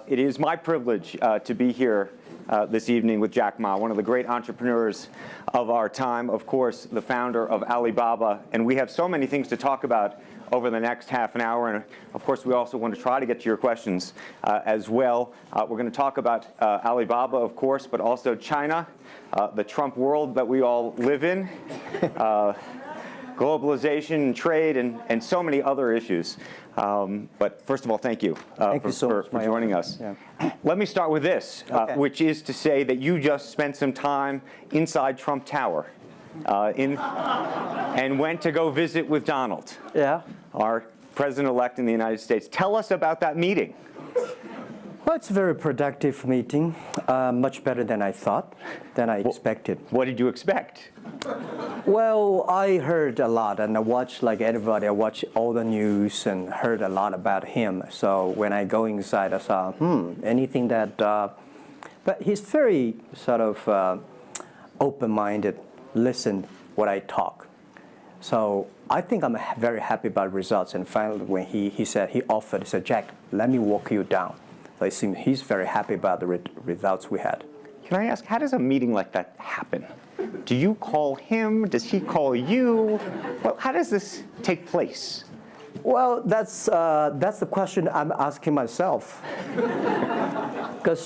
It is my privilege to be here this evening with Jack Ma, one of the great entrepreneurs of our time, of course, the founder of Alibaba. And we have so many things to talk about over the next half an hour. And of course, we also want to try to get to your questions as well. We're going to talk about Alibaba, of course, but also China, the Trump world that we all live in, globalization, trade, and so many other issues. But first of all, thank you, for joining us. Yeah. Let me start with this, which is to say that you just spent some time inside Trump Tower and went to go visit with Donald, our president-elect in the United States. Tell us about that meeting. Well, it's a very productive meeting, much better than I thought, than I expected. What did you expect? Well, I heard a lot, and I watched, like everybody, I watched all the news and heard a lot about him. So when I go inside, I saw, anything that, but he's very sort of open-minded, listen what I talk. So I think I'm very happy about results. And finally, when he said, he said, Jack, let me walk you down. So it seems he's very happy about the results we had. Can I ask, how does a meeting like that happen? Do you call him? Does he call you? Well, how does this take place? Well, that's the question I'm asking myself. Because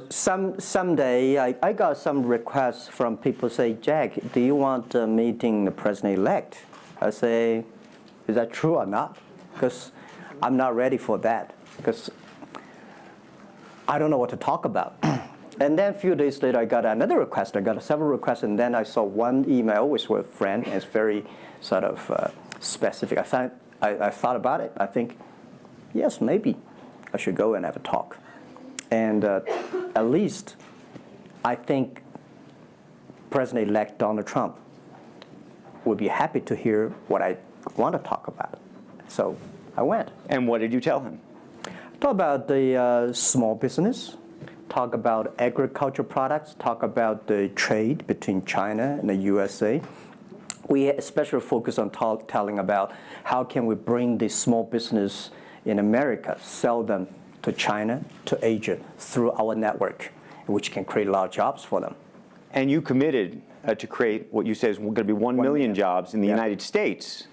someday I got some requests from people say, Jack, do you want a meeting the president-elect? I say, is that true or not? Because I'm not ready for that. Because I don't know what to talk about. And then a few days later, I got another request. I got several requests, and then I saw one email with a friend. And it's very sort of specific. I thought about it. I think, yes, maybe I should go and have a talk. And at least I think President-elect Donald Trump would be happy to hear what I want to talk about. So I went. And what did you tell him? Talk about the small business, talk about agricultural products, talk about the trade between China and the USA. We especially focus on telling about how can we bring the small business in America, sell them to China, to Asia, through our network, which can create a lot of jobs for them. And you committed to create what you say is going to be 1 million jobs in the United States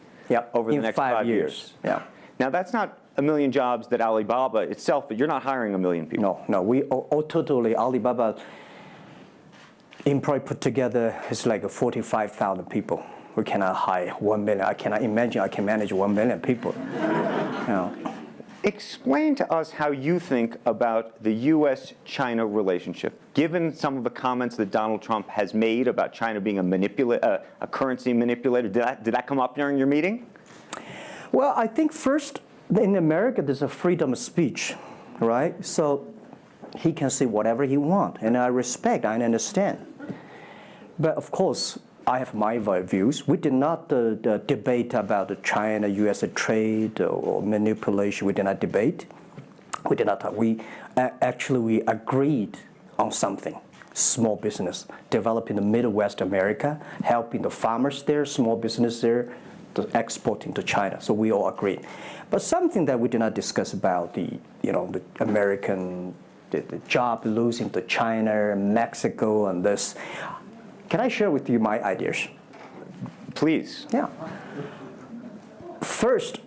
over the next 5 years. Yeah. Now, that's not 1 million jobs that Alibaba itself, but you're not hiring 1 million people. No, we totally, Alibaba employee put together is like 45,000 people. We cannot hire 1 million. I cannot imagine I can manage 1 million people. Explain to us how you think about the U.S.-China relationship, given some of the comments that Donald Trump has made about China being a currency manipulator. Did that come up during your meeting? Well, I think first, in America, there's a freedom of speech, right? So he can say whatever he wants, and I respect, I understand. But of course, I have my views. We did not debate about the China-US trade or manipulation. We did not debate. We did not talk. We agreed on something. Small business, developing the Midwest America, helping the farmers there, small business there, exporting to China. So we all agreed. But something that we did not discuss about the American the job losing to China, Mexico, and this. Can I share with you my ideas? Please. Yeah. First,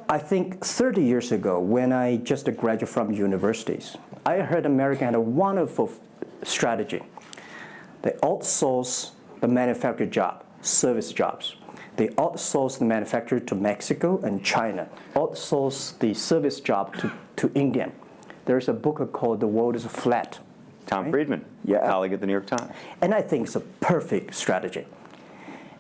I think 30 years ago, when I just graduated from universities, I heard America had a wonderful strategy. They outsource the manufacturing job, service jobs. They outsource the manufacturer to Mexico and China, outsource the service job to India. There's a book called The World is Flat. Tom Friedman, colleague at the New York Times. And I think it's a perfect strategy.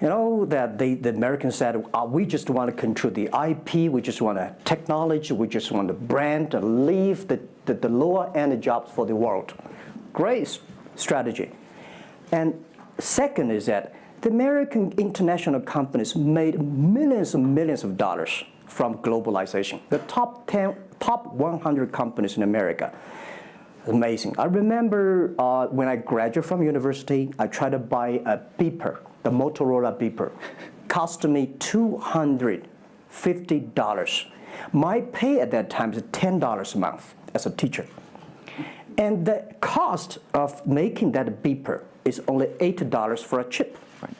You know, that the Americans said, we just want to control the IP, we just want technology, we just want the brand, to leave the lower-end jobs for the world. Great strategy. And second is that the American international companies made millions and millions of dollars from globalization. The top 100 companies in America. Amazing. I remember when I graduated from university, I tried to buy a beeper, the Motorola beeper. Cost me $250. My pay at that time is $10 a month as a teacher. And the cost of making that beeper is only $8 for a chip. Right.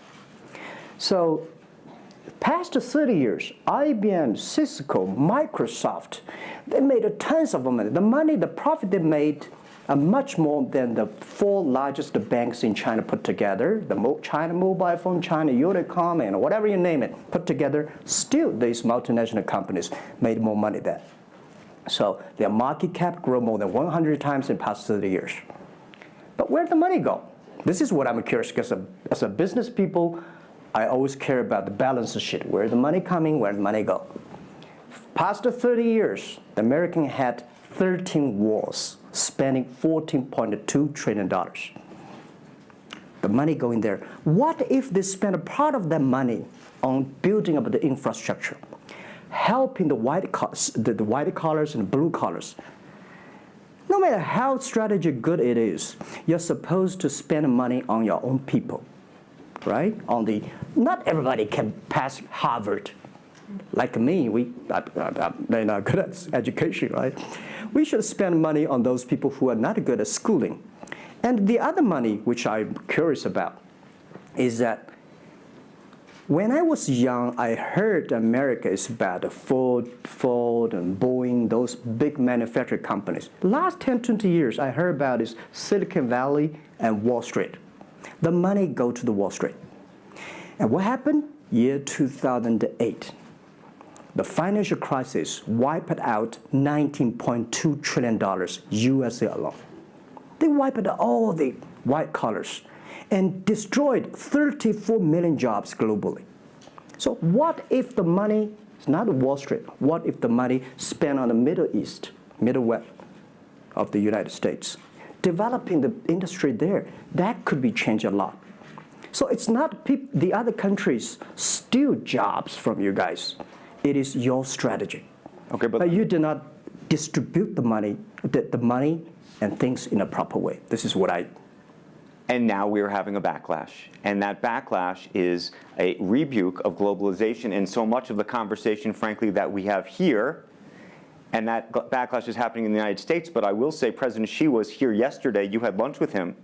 So past 30 years, IBM, Cisco, Microsoft, they made tons of money. The profit they made are much more than the 4 largest banks in China put together, the China Mobile Phone, China Unicom, and whatever you name it, put together. Still, these multinational companies made more money than. So their market cap grew more than 100 times in the past 30 years. But where'd the money go? This is what I'm curious, because as a business people, I always care about the balance sheet. Where's the money coming? Where'd the money go? Past 30 years, the American had 13 wars, spending $14.2 trillion. The money going there. What if they spend a part of that money on building up the infrastructure, helping the white collars and blue collars? No matter how strategy good it is, you're supposed to spend money on your own people, right? Not everybody can pass Harvard. Like me, they're not good at education, right? We should spend money on those people who are not good at schooling. And the other money, which I'm curious about, is that when I was young, I heard America is about Ford and Boeing, those big manufacturing companies. Last 10, 20 years, I heard about is Silicon Valley and Wall Street. The money go to the Wall Street. And what happened? Year 2008. The financial crisis wiped out $19.2 trillion USA alone. They wiped out all the white collars and destroyed 34 million jobs globally. So what if the money is not Wall Street? What if the money spent on the Middle East, Middle West of the United States, developing the industry there? That could be changed a lot. So it's not the other countries steal jobs from you guys. It is your strategy. Okay, but you do not distribute the money and things in a proper way. This is what I. And now we're having a backlash. And that backlash is a rebuke of globalization. And so much of the conversation, frankly, that we have here, and that backlash is happening in the United States. But I will say President Xi was here yesterday. You had lunch with him.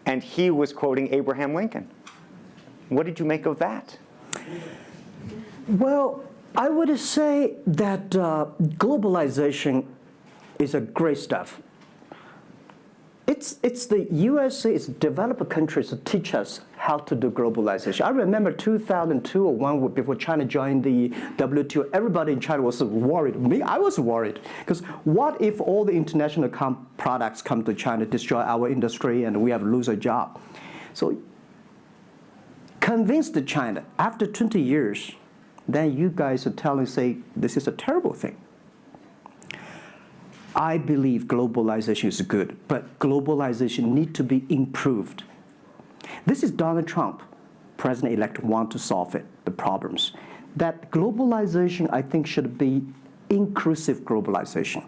And he was quoting Abraham Lincoln. What did you make of that? Well, I would say that globalization is a great stuff. It's the USA, it's developed countries to teach us how to do globalization. I remember 2002 or 1 before China joined the WTO, everybody in China was worried. Me, I was worried. Because what if all the international products come to China, destroy our industry, and we have to lose a job? So convince China, after 20 years, then you guys are say, this is a terrible thing. I believe globalization is good, but globalization needs to be improved. This is Donald Trump, president-elect, want to solve it, the problems. That globalization, I think, should be inclusive globalization.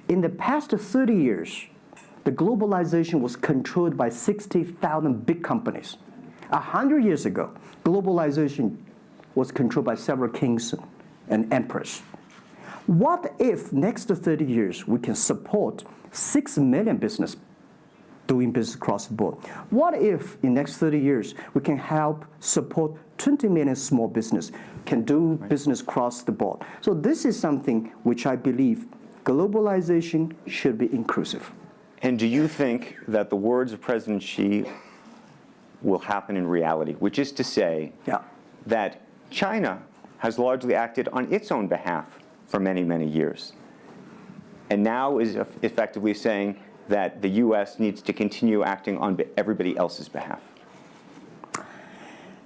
In the past 30 years, the globalization was controlled by 60,000 big companies. 100 years ago, globalization was controlled by several kings and emperors. What if next 30 years we can support 6 million business doing business across the board? What if in next 30 years we can help support 20 million small business can do business across the board? So this is something which I believe globalization should be inclusive. And do you think that the words of President Xi will happen in reality, which is to say that China has largely acted on its own behalf for many, many years, and now is effectively saying that the U.S. needs to continue acting on everybody else's behalf?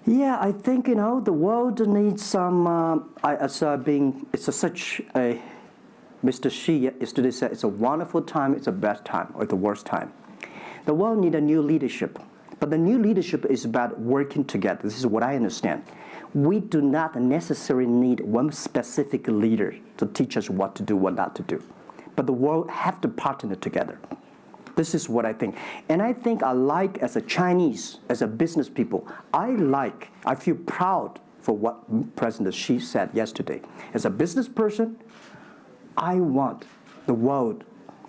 Yeah, I think, the world needs some, Mr. Xi yesterday said, it's a wonderful time, it's a bad time, or the worst time. The world needs a new leadership, but the new leadership is about working together. This is what I understand. We do not necessarily need one specific leader to teach us what to do, what not to do. But the world have to partner together. This is what I think. And I think as a Chinese, as a business people, I feel proud for what President Xi said yesterday. As a business person, I want the world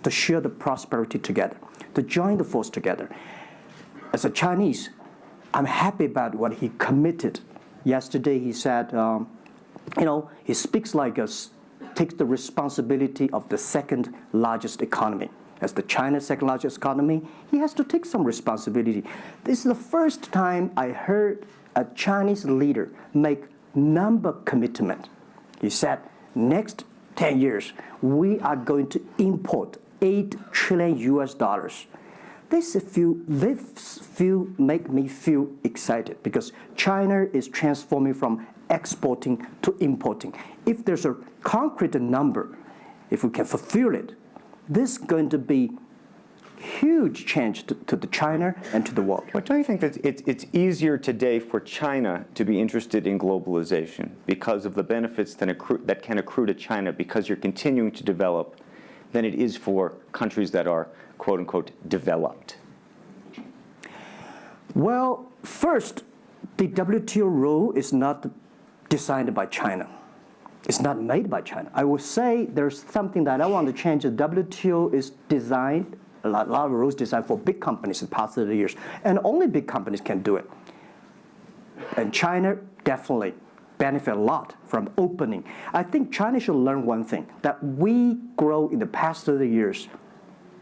to share the prosperity together, to join the force together. As a Chinese, I'm happy about what he committed. Yesterday he said, he speaks like us, takes the responsibility of the second largest economy. As the China's second largest economy, he has to take some responsibility. This is the first time I heard a Chinese leader make number commitment. He said, next 10 years, we are going to import $8 trillion US. This make me feel excited because China is transforming from exporting to importing. If there's a concrete number, if we can fulfill it, this is going to be huge change to the China and to the world. But don't you think that it's easier today for China to be interested in globalization because of the benefits that can accrue to China because you're continuing to develop than it is for countries that are, quote unquote, developed? Well, first, the WTO rule is not designed by China. It's not made by China. I would say there's something that I want to change. The WTO is designed, a lot of rules designed for big companies in the past 30 years, and only big companies can do it. And China definitely benefit a lot from opening. I think China should learn one thing, that we grow in the past 30 years.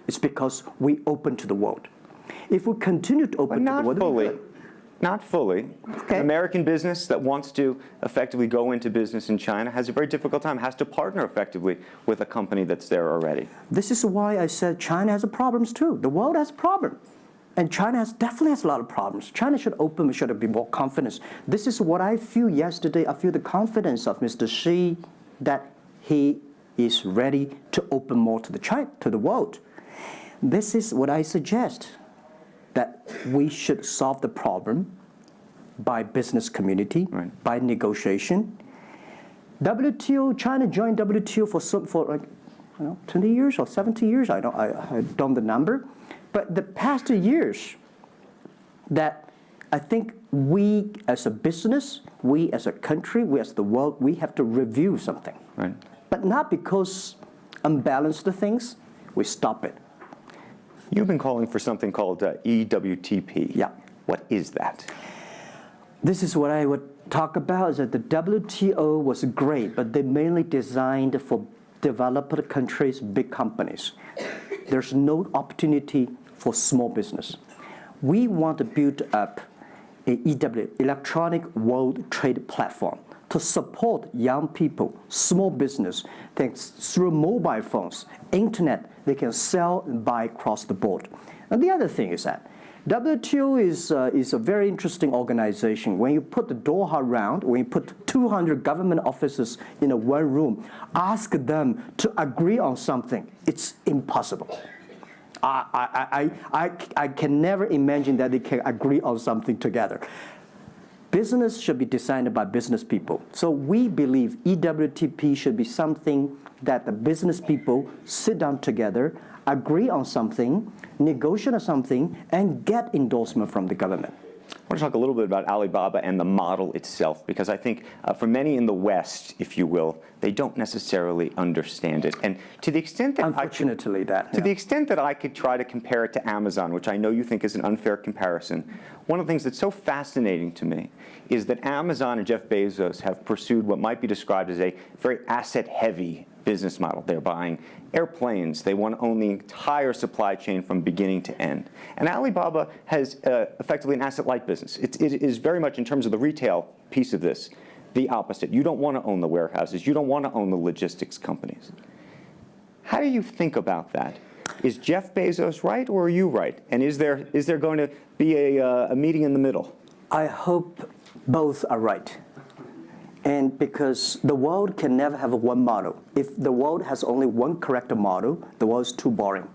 It's because we open to the world. If we continue to open to the world, not fully. Okay. An American business that wants to effectively go into business in China has a very difficult time, has to partner effectively with a company that's there already. This is why I said China has problems too. The world has problems. And China definitely has a lot of problems. China should open, we should be more confident. This is what I feel yesterday. I feel the confidence of Mr. Xi that he is ready to open more to the world. This is what I suggest, that we should solve the problem by business community, right, by negotiation. WTO, China joined WTO for like 20 years or 70 years. I don't know the number. But the past 2 years, that I think we as a business, we as a country, we as the world, we have to review something. Right. But not because unbalanced things, we stop it. You've been calling for something called EWTP. Yeah. What is that? This is what I would talk about, is that the WTO was great, but they mainly designed for developed countries, big companies. There's no opportunity for small business. We want to build up an EW, Electronic World Trade Platform, to support young people, small business, thanks through mobile phones, internet, they can sell and buy across the board. And the other thing is that WTO is a very interesting organization. When you put the Doha round, when you put 200 government officers in a one room, ask them to agree on something, it's impossible. I can never imagine that they can agree on something together. Business should be designed by business people. So we believe EWTP should be something that the business people sit down together, agree on something, negotiate on something, and get endorsement from the government. I want to talk a little bit about Alibaba and the model itself, because I think for many in the West, if you will, they don't necessarily understand it. And to the extent that the extent that I could try to compare it to Amazon, which I know you think is an unfair comparison, one of the things that's so fascinating to me is that Amazon and Jeff Bezos have pursued what might be described as a very asset-heavy business model. They're buying airplanes. They want to own the entire supply chain from beginning to end. And Alibaba has effectively an asset-light business. It is very much, in terms of the retail piece of this, the opposite. You don't want to own the warehouses. You don't want to own the logistics companies. How do you think about that? Is Jeff Bezos right, or are you right? And is there going to be a meeting in the middle? I hope both are right. And because the world can never have one model. If the world has only one correct model, the world is too boring.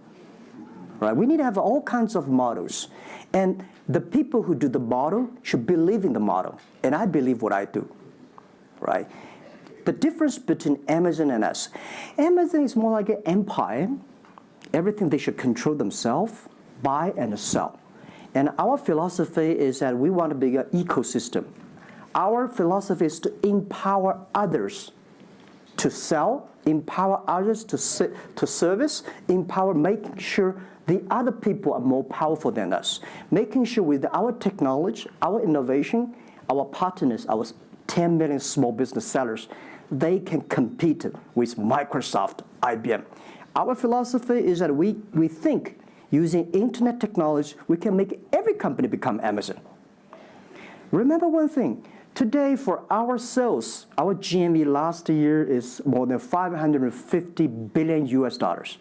Right? We need to have all kinds of models. And the people who do the model should believe in the model. And I believe what I do. Right? The difference between Amazon and us. Amazon is more like an empire. Everything they should control themselves, buy and sell. And our philosophy is that we want to be an ecosystem. Our philosophy is to empower others to sell, empower others to service, empower making sure the other people are more powerful than us, making sure with our technology, our innovation, our partners, our 10 million small business sellers, they can compete with Microsoft, IBM. Our philosophy is that we think using internet technology, we can make every company become Amazon. Remember one thing, today for our sales, our GMV last year is more than 550 billion US dollars.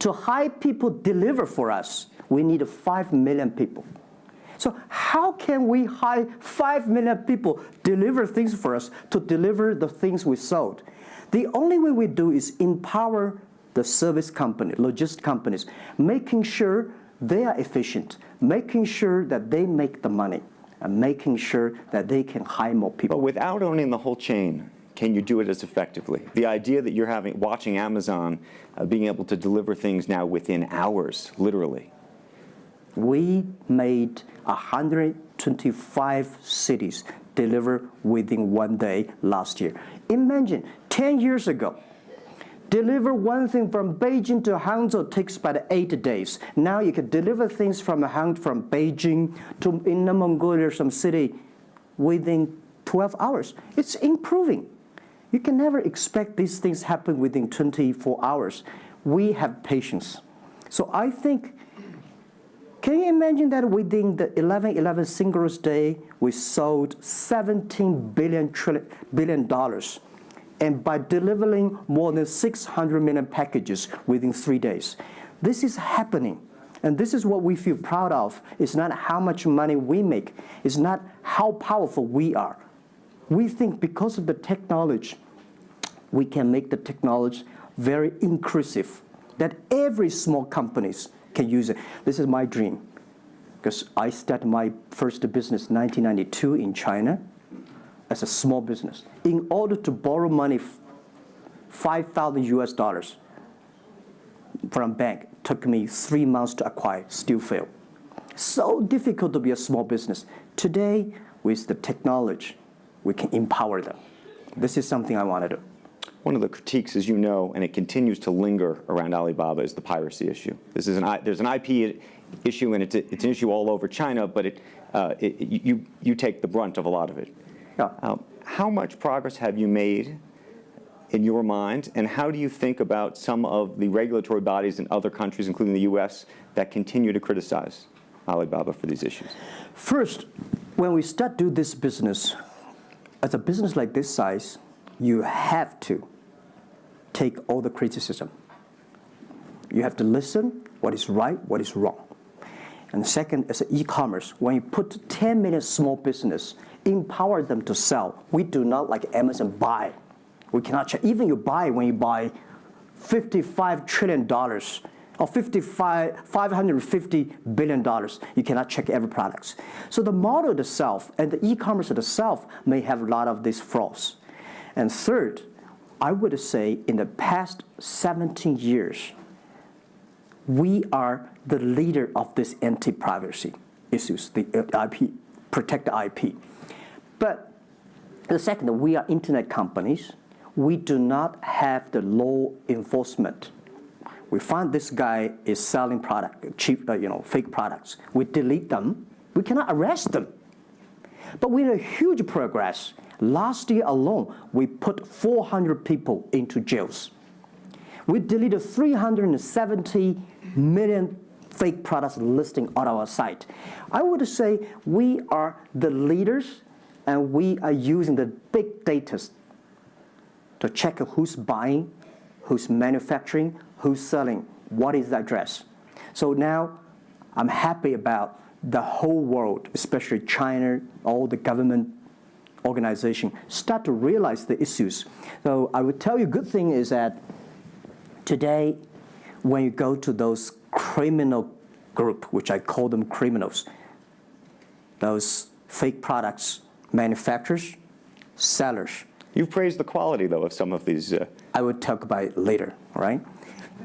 To hire people deliver for us, we need 5 million people. So how can we hire 5 million people deliver things for us to deliver the things we sold? The only way we do is empower the service company, logistics companies, making sure they are efficient, making sure that they make the money, and making sure that they can hire more people. But without owning the whole chain, can you do it as effectively? The idea that you're watching Amazon being able to deliver things now within hours, literally. We made 125 cities deliver within 1 day last year. Imagine, 10 years ago, deliver one thing from Beijing to Hangzhou takes about 8 days. Now you can deliver things from Beijing to Inner Mongolia or some city within 12 hours. It's improving. You can never expect these things happen within 24 hours. We have patience. So I think, can you imagine that within the 11/11 Singles Day, we sold $17 billion, and by delivering more than 600 million packages within 3 days. This is happening, and this is what we feel proud of. It's not how much money we make. It's not how powerful we are. We think because of the technology, we can make the technology very inclusive, that every small companies can use it. This is my dream, because I started my first business in 1992 in China as a small business. In order to borrow money, 5,000 US dollars from bank, took me 3 months to acquire, still failed. So difficult to be a small business. Today, with the technology, we can empower them. This is something I want to do. One of the critiques, as you know, and it continues to linger around Alibaba, is the piracy issue. There's an IP issue, and it's an issue all over China, but you take the brunt of a lot of it. Yeah. How much progress have you made in your mind, and how do you think about some of the regulatory bodies in other countries, including the US, that continue to criticize Alibaba for these issues? First, when we start do this business, as a business like this size, you have to take all the criticism. You have to listen what is right, what is wrong. And second, as an e-commerce, when you put 10 million small business, empower them to sell. We do not like Amazon buy. We cannot check. Even you buy, when you buy $55 trillion or $550 billion, you cannot check every product. So the model itself and the e-commerce itself may have a lot of these flaws. And third, I would say in the past 17 years, we are the leader of this anti-privacy issues, the IP, protect the IP. But the second, we are internet companies. We do not have the law enforcement. We find this guy is selling product, cheap, fake products. We delete them. We cannot arrest them. But we have huge progress. Last year alone, we put 400 people into jails. We deleted 370 million fake products listing on our site. I would say we are the leaders, and we are using the big data to check who's buying, who's manufacturing, who's selling, what is the address. So now I'm happy about the whole world, especially China, all the government organization, start to realize the issues. So I would tell you, good thing is that today, when you go to those criminal group, which I call them criminals, those fake products, manufacturers, sellers. You've praised the quality, though, of some of these. I would talk about it later, right?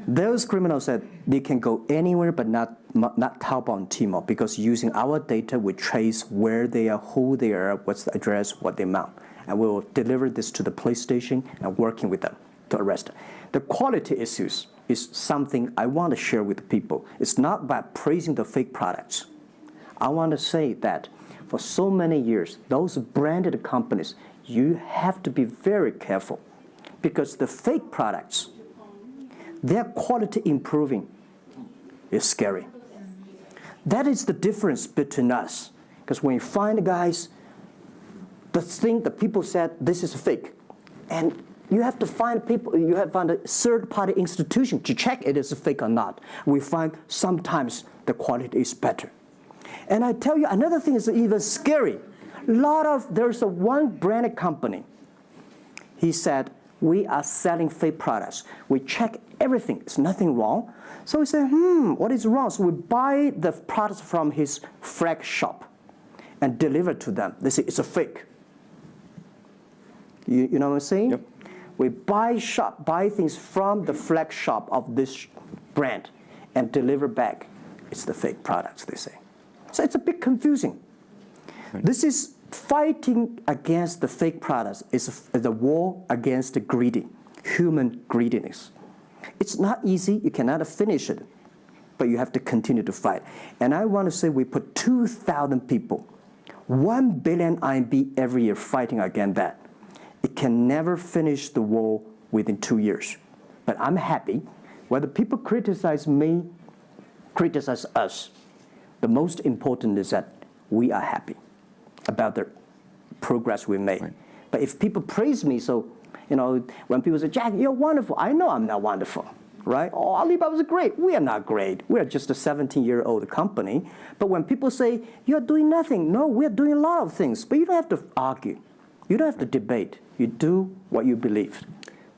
Those criminals said they can go anywhere but not Taobao and Tmall, because using our data, we trace where they are, who they are, what's the address, what the amount. and we will deliver this to the police station and working with them to arrest them. The quality issues is something I want to share with people. It's not about praising the fake products. I want to say that for so many years, those branded companies, you have to be very careful because the fake products, their quality improving is scary. That is the difference between us. Because when you find guys, the thing that people said, this is fake. And you have to find people, you have to find a third-party institution to check it is fake or not. We find sometimes the quality is better. And I tell you, another thing is even scary. There's one branded company. He said, we are selling fake products. We check everything, there's nothing wrong. So we say, what is wrong? So we buy the products from his flag shop and deliver to them. They say, it's a fake. You know what I'm saying? Yep. We buy things from the flag shop of this brand and deliver back. It's the fake products, they say. So it's a bit confusing. Right. This is fighting against the fake products. It's a war against the human greediness. It's not easy. You cannot finish it, but you have to continue to fight. And I want to say we put 2,000 people, 1 billion RMB every year fighting against that. It can never finish the war within 2 years. But I'm happy. Whether people criticize me, criticize us, the most important is that we are happy about the progress we made. Right. But if people praise me, so, when people say, Jack, you're wonderful, I know I'm not wonderful, right? Oh, Alibaba's great. We are not great. We are just a 17-year-old company. But when people say, you're doing nothing, no, we're doing a lot of things. But you don't have to argue. You don't have to debate. You do what you believe.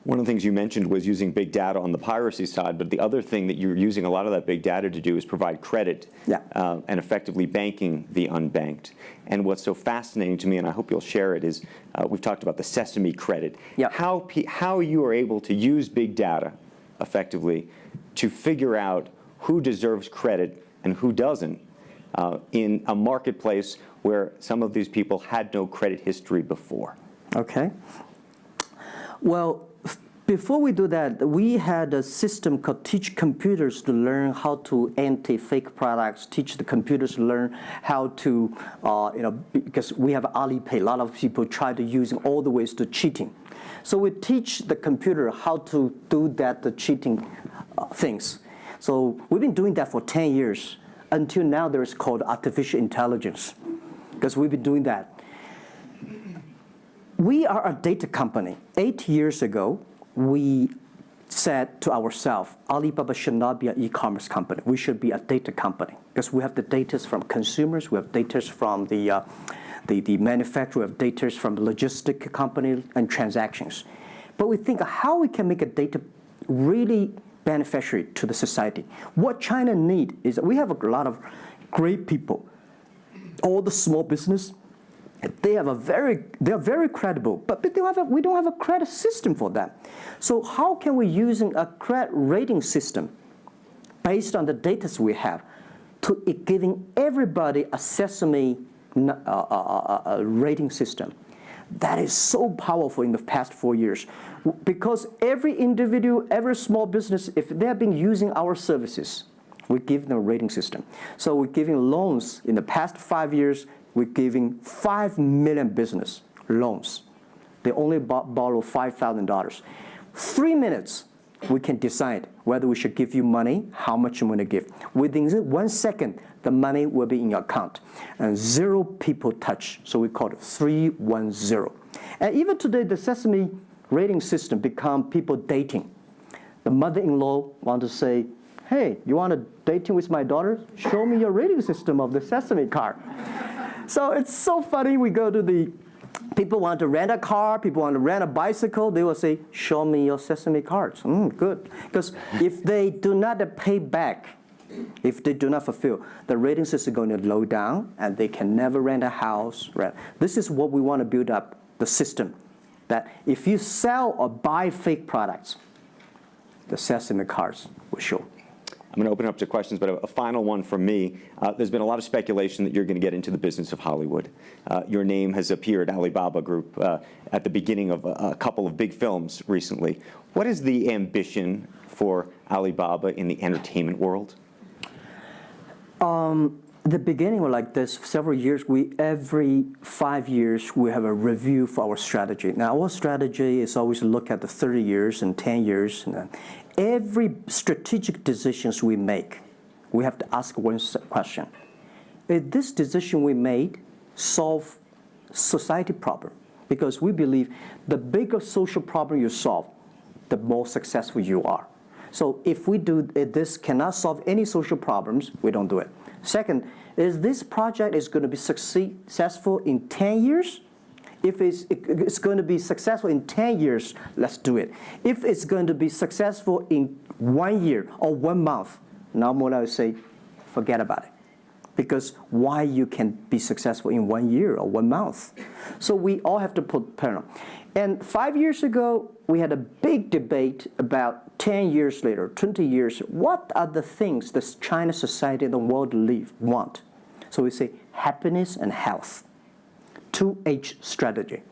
One of the things you mentioned was using big data on the piracy side, but the other thing that you're using a lot of that big data to do is provide credit and effectively banking the unbanked. And what's so fascinating to me, and I hope you'll share it, is we've talked about the sesame credit. Yeah. How you are able to use big data effectively to figure out who deserves credit and who doesn't in a marketplace where some of these people had no credit history before. Okay. Well, before we do that, we had a system called Teach Computers to learn how to anti-fake products, teach the computers to learn how to, because we have Alipay, a lot of people try to use all the ways to cheating. So we teach the computer how to do that, the cheating things. So we've been doing that for 10 years. Until now, there's called artificial intelligence, because we've been doing that. We are a data company. 8 years ago, we said to ourselves, Alibaba should not be an e-commerce company. We should be a data company because we have the data from consumers, we have data from the manufacturer, we have data from the logistic company and transactions. But we think how we can make a data really beneficiary to the society. What China needs is that we have a lot of great people. All the small business, they are very credible, but we don't have a credit system for them. So how can we use a credit rating system based on the data we have to giving everybody a sesame rating system? That is so powerful in the past 4 years because every individual, every small business, if they have been using our services, we give them a rating system. So we're giving loans in the past 5 years. We're giving 5 million business loans. They only borrow $5,000. 3 minutes, we can decide whether we should give you money, how much you want to give. Within 1 second, the money will be in your account. And 0 people touch, so we call it 310. And even today, the Sesame rating system become people dating. The mother-in-law want to say, hey, you want to dating with my daughter? Show me your rating system of the Sesame card. So it's so funny. We go to people want to rent a car, people want to rent a bicycle. They will say, show me your Sesame cards. Good. Because if they do not pay back, if they do not fulfill, the rating system is going to low down and they can never rent a house. This is what we want to build up, the system. That if you sell or buy fake products, the Sesame cards will show. I'm going to open up to questions, but a final one from me. There's been a lot of speculation that you're going to get into the business of Hollywood. Your name has appeared, Alibaba Group, at the beginning of a couple of big films recently. What is the ambition for Alibaba in the entertainment world? The beginning was like this. Several years, every 5 years, we have a review for our strategy. Now, our strategy is always to look at the 30 years and 10 years. And every strategic decisions we make, we have to ask one question. Is this decision we made solve society problem? Because we believe the bigger social problem you solve, the more successful you are. So if we do this cannot solve any social problems, we don't do it. Second, is this project is going to be successful in 10 years? If it's going to be successful in 10 years, let's do it. If it's going to be successful in 1 year or 1 month, normally I would say, forget about it. Because why you can be successful in 1 year or 1 month? So we all have to put parallel. And 5 years ago, we had a big debate about 10 years later, 20 years, what are the things that China society and the world want? So we say happiness and health. 2H strategy.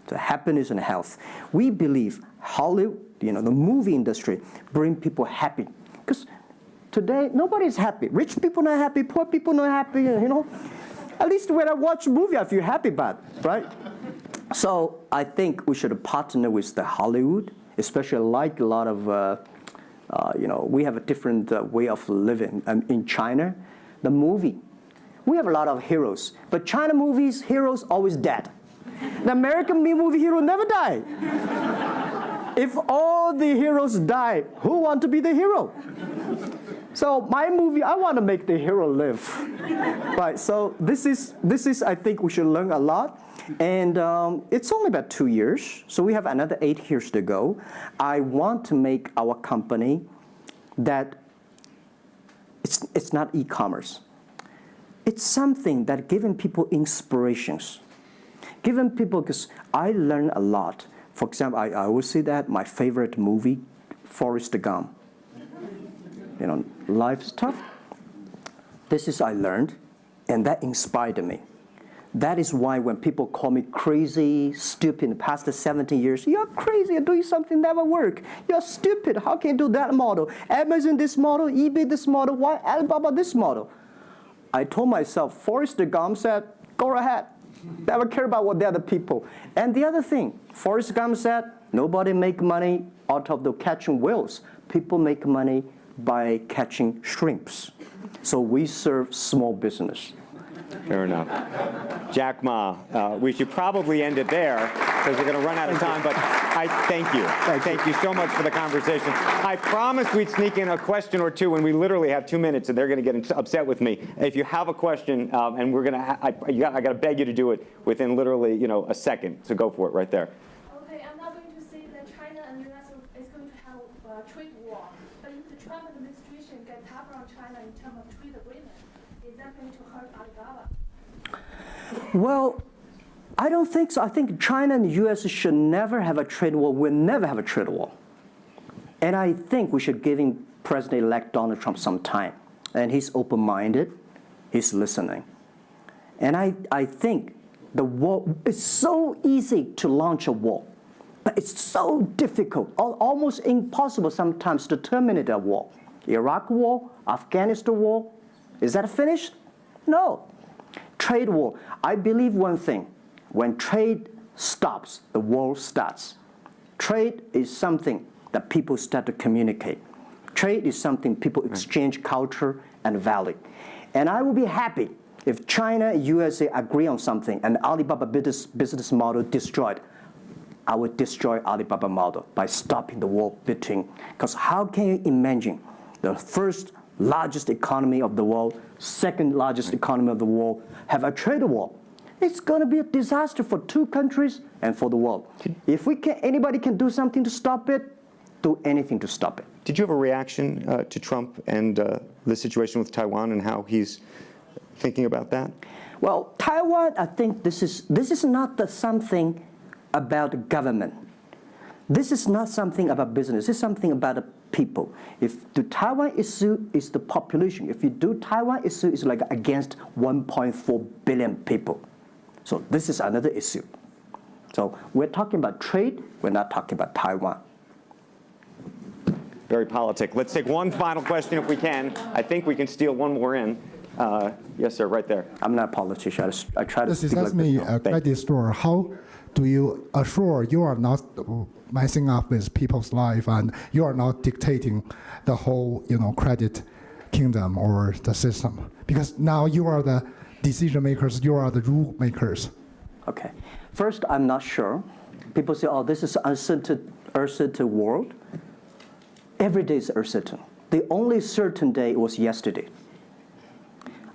So happiness and health. We believe Hollywood, the movie industry, bring people happy. Because today, nobody's happy. Rich people not happy, poor people not happy, At least when I watch a movie, I feel happy about it, right? So I think we should partner with the Hollywood, especially like a lot of, we have a different way of living. In China, the movie, we have a lot of heroes. But China movies, heroes always dead. The American movie hero never die. If all the heroes die, who want to be the hero? So my movie, I want to make the hero live. Right, so this is, I think we should learn a lot. And it's only about 2 years, so we have another 8 years to go. I want to make our company that it's not e-commerce. It's something that giving people inspirations. Giving people, because I learn a lot. For example, I always say that my favorite movie, Forrest Gump. Life's tough. This is I learned, and that inspired me. That is why when people call me crazy, stupid in the past 17 years, you're crazy, you're doing something never work. You're stupid, how can you do that model? Amazon this model, eBay this model, why Alibaba this model? I told myself, Forrest Gump said, go ahead. Never care about what the other people. And the other thing, Forrest Gump said, nobody make money out of the catching whales. People make money by catching shrimps. So we serve small business. Fair enough. Jack Ma, we should probably end it there because we're going to run out of time, but I thank you. Thank you so much for the conversation. I promised we'd sneak in a question or two, and we literally have 2 minutes, and they're going to get upset with me. If you have a question, and we're going to, I got to beg you to do it within literally, a second. So go for it right there. Okay, I'm not going to say that China and the US is going to have a trade war, but if the Trump administration get tougher on China in terms of trade agreement, is that going to hurt Alibaba? Well, I don't think so. I think China and the US should never have a trade war. We'll never have a trade war. And I think we should give President-elect Donald Trump some time. And he's open-minded. He's listening. And I think the war, it's so easy to launch a war. But it's so difficult, almost impossible sometimes to terminate a war. Iraq war, Afghanistan war, is that finished? No. Trade war. I believe one thing. When trade stops, the war starts. Trade is something that people start to communicate. Trade is something people exchange culture and value. And I will be happy if China and USA agree on something and Alibaba business model destroyed. I would destroy Alibaba model by stopping the war between. Because how can you imagine the first largest economy of the world, second largest economy of the world, have a trade war? It's going to be a disaster for two countries and for the world. If anybody can do something to stop it, do anything to stop it. Did you have a reaction to Trump and the situation with Taiwan and how he's thinking about that? Well, Taiwan, I think this is not something about government. This is not something about business. This is something about people. If the Taiwan issue is the population, if you do Taiwan issue, it's like against 1.4 billion people. So this is another issue. So we're talking about trade, we're not talking about Taiwan. Very politic. Let's take one final question if we can. I think we can steal one more in. Yes, sir, right there. I'm not a politician. I try to This speak is like me, this. a credit store. How do you assure you are not messing up with people's life and you are not dictating the whole, credit kingdom or the system? Because now you are the decision makers, you are the rule makers. Okay. First, I'm not sure. People say, oh, this is uncertain world. Every day is uncertain. The only certain day was yesterday.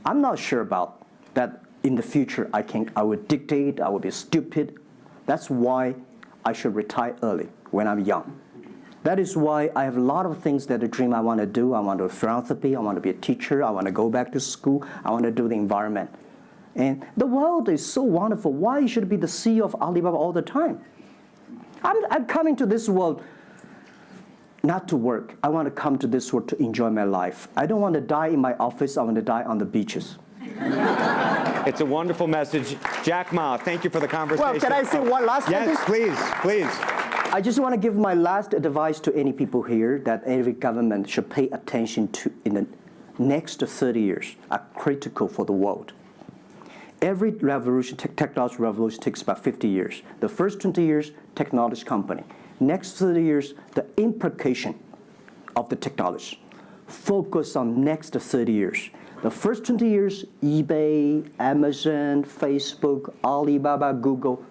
I'm not sure about that in the future I would dictate, I would be stupid. That's why I should retire early when I'm young. That is why I have a lot of things that I dream I want to do. I want to do philanthropy, I want to be a teacher, I want to go back to school, I want to do the environment. And the world is so wonderful. Why should I be the CEO of Alibaba all the time? I'm coming to this world not to work. I want to come to this world to enjoy my life. I don't want to die in my office. I want to die on the beaches. It's a wonderful message. Jack Ma, thank you for the conversation. Well, can I say one last thing? Yes, please, please. I just want to give my last advice to any people here that every government should pay attention to in the next 30 years are critical for the world. Every revolution, technology revolution takes about 50 years. The first 20 years, technology company. Next 30 years, the implication of the technology. Focus on next 30 years. The first 20 years, eBay, Amazon, Facebook, Alibaba, Google,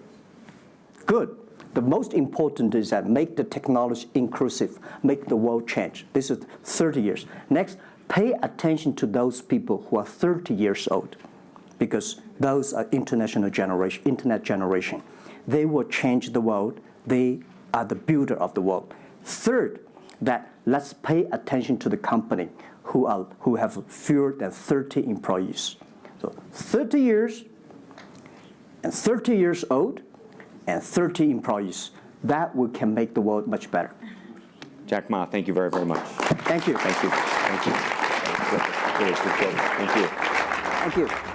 good. The most important is that make the technology inclusive, make the world change. This is 30 years. Next, pay attention to those people who are 30 years old, because those are internet generation. They will change the world. They are the builder of the world. Third, that let's pay attention to the company who have fewer than 30 employees. So 30 years and 30 years old and 30 employees. That can make the world much better. Jack Ma, thank you very, very much. Thank you. Thank you. Thank you. Really appreciate it. Thank you. Thank you.